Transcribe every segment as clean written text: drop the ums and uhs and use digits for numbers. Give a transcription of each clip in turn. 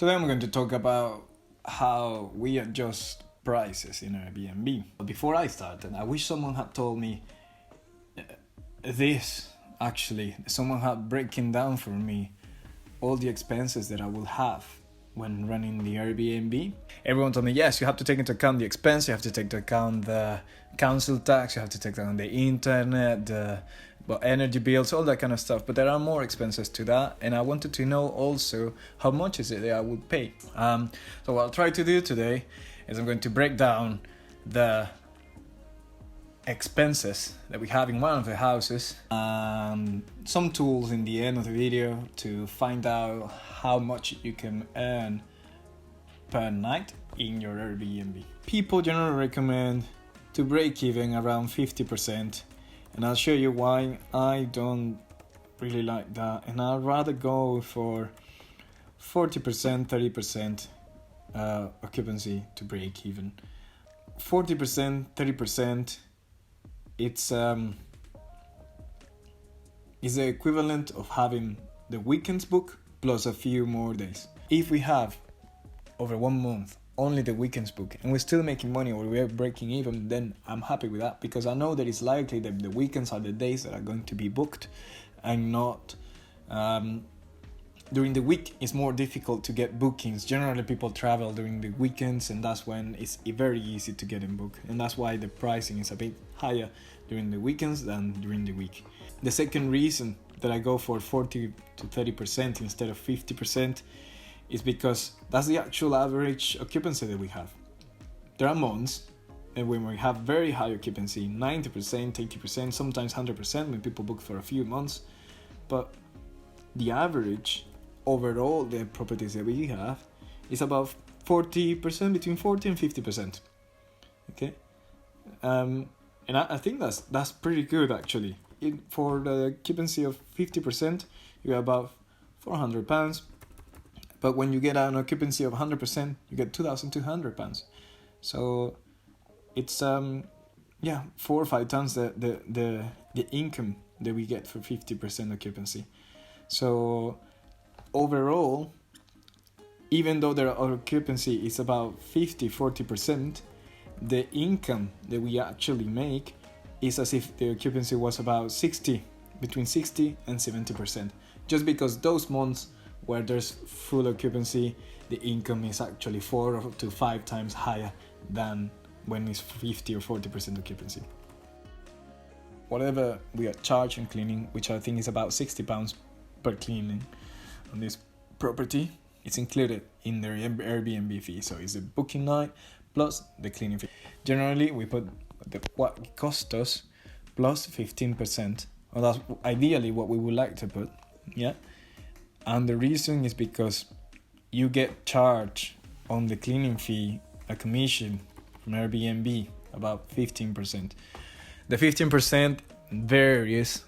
Today I'm going to talk about how we adjust prices in Airbnb. But before I started, I wish someone had told me this. Actually, someone had breaking down for me all the expenses that I will have when running the Airbnb. Everyone told me, yes, you have to take into account the expense, you have to take into account the council tax, you have to take into account the internet, the energy bills, all that kind of stuff. But there are more expenses to that, and I wanted to know also how much is it that I would pay. So what I'll try to do today is I'm going to break down the expenses that we have in one of the houses, some tools in the end of the video to find out how much you can earn per night in your Airbnb. People generally recommend to break even around 50%, and I'll show you why I don't really like that, and I'd rather go for 40%, 30% occupancy to break even. 40%, 30%, it's the equivalent of having the weekends book plus a few more days. If we have over 1 month only the weekends book and we're still making money or we're breaking even, then I'm happy with that, because I know that it's likely that the weekends are the days that are going to be booked and not during the week. It's more difficult to get bookings. Generally people travel during the weekends, and that's when it's very easy to get in book, and that's why the pricing is a bit higher during the weekends than during the week. The second reason that I go for 40 to 30% instead of 50% is because that's the actual average occupancy that we have. There are months and when we have very high occupancy, 90%, 80%, sometimes 100% when people book for a few months, but the average overall the properties that we have is about 40%, between 40 and 50%. Okay, and I think that's pretty good actually. For the occupancy of 50%, you have about £400, but when you get an occupancy of 100%, you get £2,200. So it's 4 or 5 times the income that we get for 50% occupancy. So overall, even though their occupancy is about 40%, the income that we actually make is as if the occupancy was about between 60 and 70%. Just because those months where there's full occupancy, the income is actually 4 to 5 times higher than when it's 50 or 40% occupancy. Whatever we are charging cleaning, which I think is about £60 per cleaning on this property, it's included in the Airbnb fee. So it's a booking night plus the cleaning fee. Generally, we put what it cost us plus 15%. Well, that's ideally what we would like to put, yeah. And the reason is because you get charged on the cleaning fee a commission from Airbnb, about 15%. The 15% varies.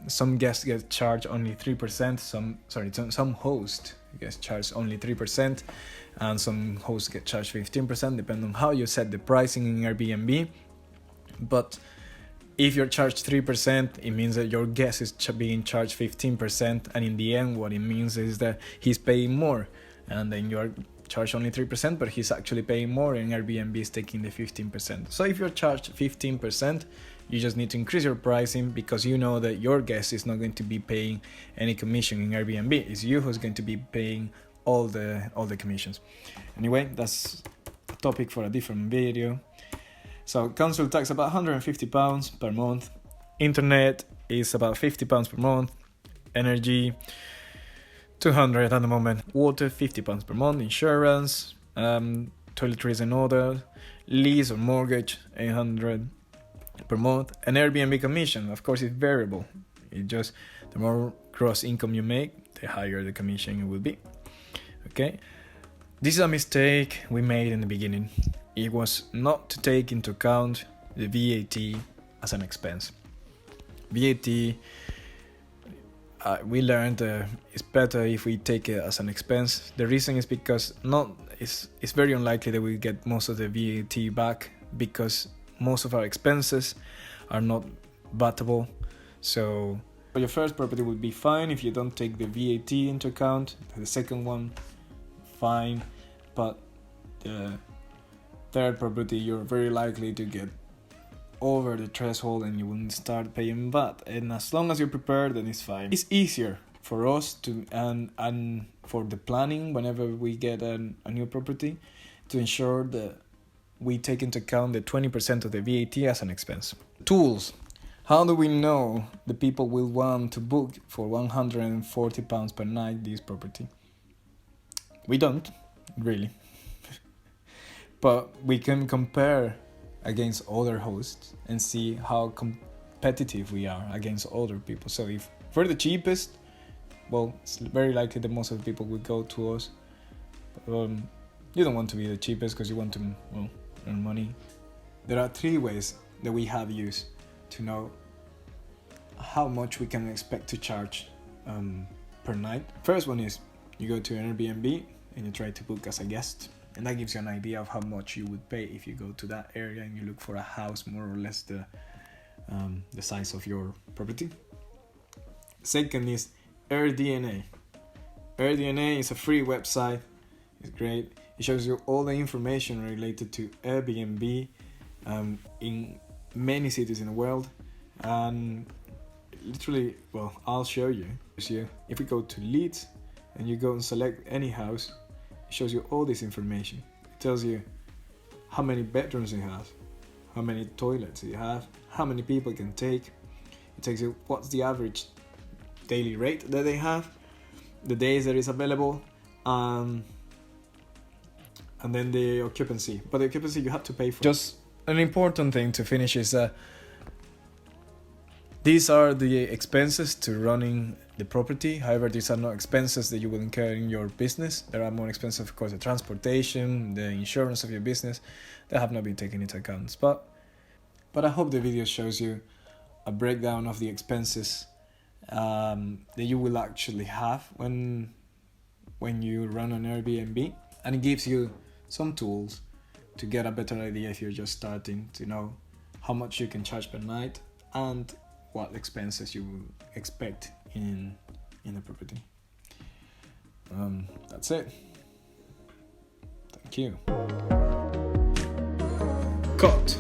Some guests get charged only 3%. Some hosts get charged only 3%, and some hosts get charged 15%, depending on how you set the pricing in Airbnb. But if you're charged 3%, it means that your guest is being charged 15%, and in the end what it means is that he's paying more, and then you're charged only 3%, but he's actually paying more, and Airbnb is taking the 15%. So if you're charged 15%, you just need to increase your pricing, because you know that your guest is not going to be paying any commission in Airbnb. It's you who's going to be paying all the commissions. Anyway, that's a topic for a different video. So council tax about £150 per month. Internet is about £50 per month. Energy, £200 at the moment. Water, £50 per month. Insurance, toiletries and order. Lease or mortgage, £800 per month. And Airbnb commission, of course, is variable. It just, the more gross income you make, the higher the commission it will be. Okay, this is a mistake we made in the beginning. It was not to take into account the VAT as an expense. VAT, we learned it's better if we take it as an expense. The reason is because it's very unlikely that we get most of the VAT back, because most of our expenses are not VATable. So your first property would be fine if you don't take the VAT into account. The second one, fine, but the third property you're very likely to get over the threshold and you will start paying VAT. And as long as you're prepared, then it's fine. It's easier for us to and for the planning whenever we get a new property, to ensure that we take into account the 20% of the VAT as an expense. Tools. How do we know the people will want to book for £140 per night this property? We don't, really. But we can compare against other hosts and see how competitive we are against other people. So if we're the cheapest, well, it's very likely that most of the people will go to us. You don't want to be the cheapest because you want to, well, earn money. There are 3 ways that we have used to know how much we can expect to charge per night. First one is you go to AirBNB and you try to book as a guest, and that gives you an idea of how much you would pay if you go to that area and you look for a house more or less the size of your property. Second is AirDNA. AirDNA is a free website. It's great. It shows you all the information related to Airbnb in many cities in the world, and literally, well, I'll show you. If we go to Leeds and you go and select any house, it shows you all this information. It tells you how many bedrooms it has, how many toilets it has, how many people it can take. It tells you what's the average daily rate that they have, the days that is available, and then the occupancy. But the occupancy you have to pay for. Just an important thing to finish is that these are the expenses to running the property. However, these are not expenses that you will incur in your business. There are more expensive, of course, the transportation, the insurance of your business, that have not been taken into account. But I hope the video shows you a breakdown of the expenses that you will actually have when you run an Airbnb, and it gives you some tools to get a better idea if you're just starting, to know how much you can charge per night and what expenses you will expect in the property. That's it. Thank you. Cut.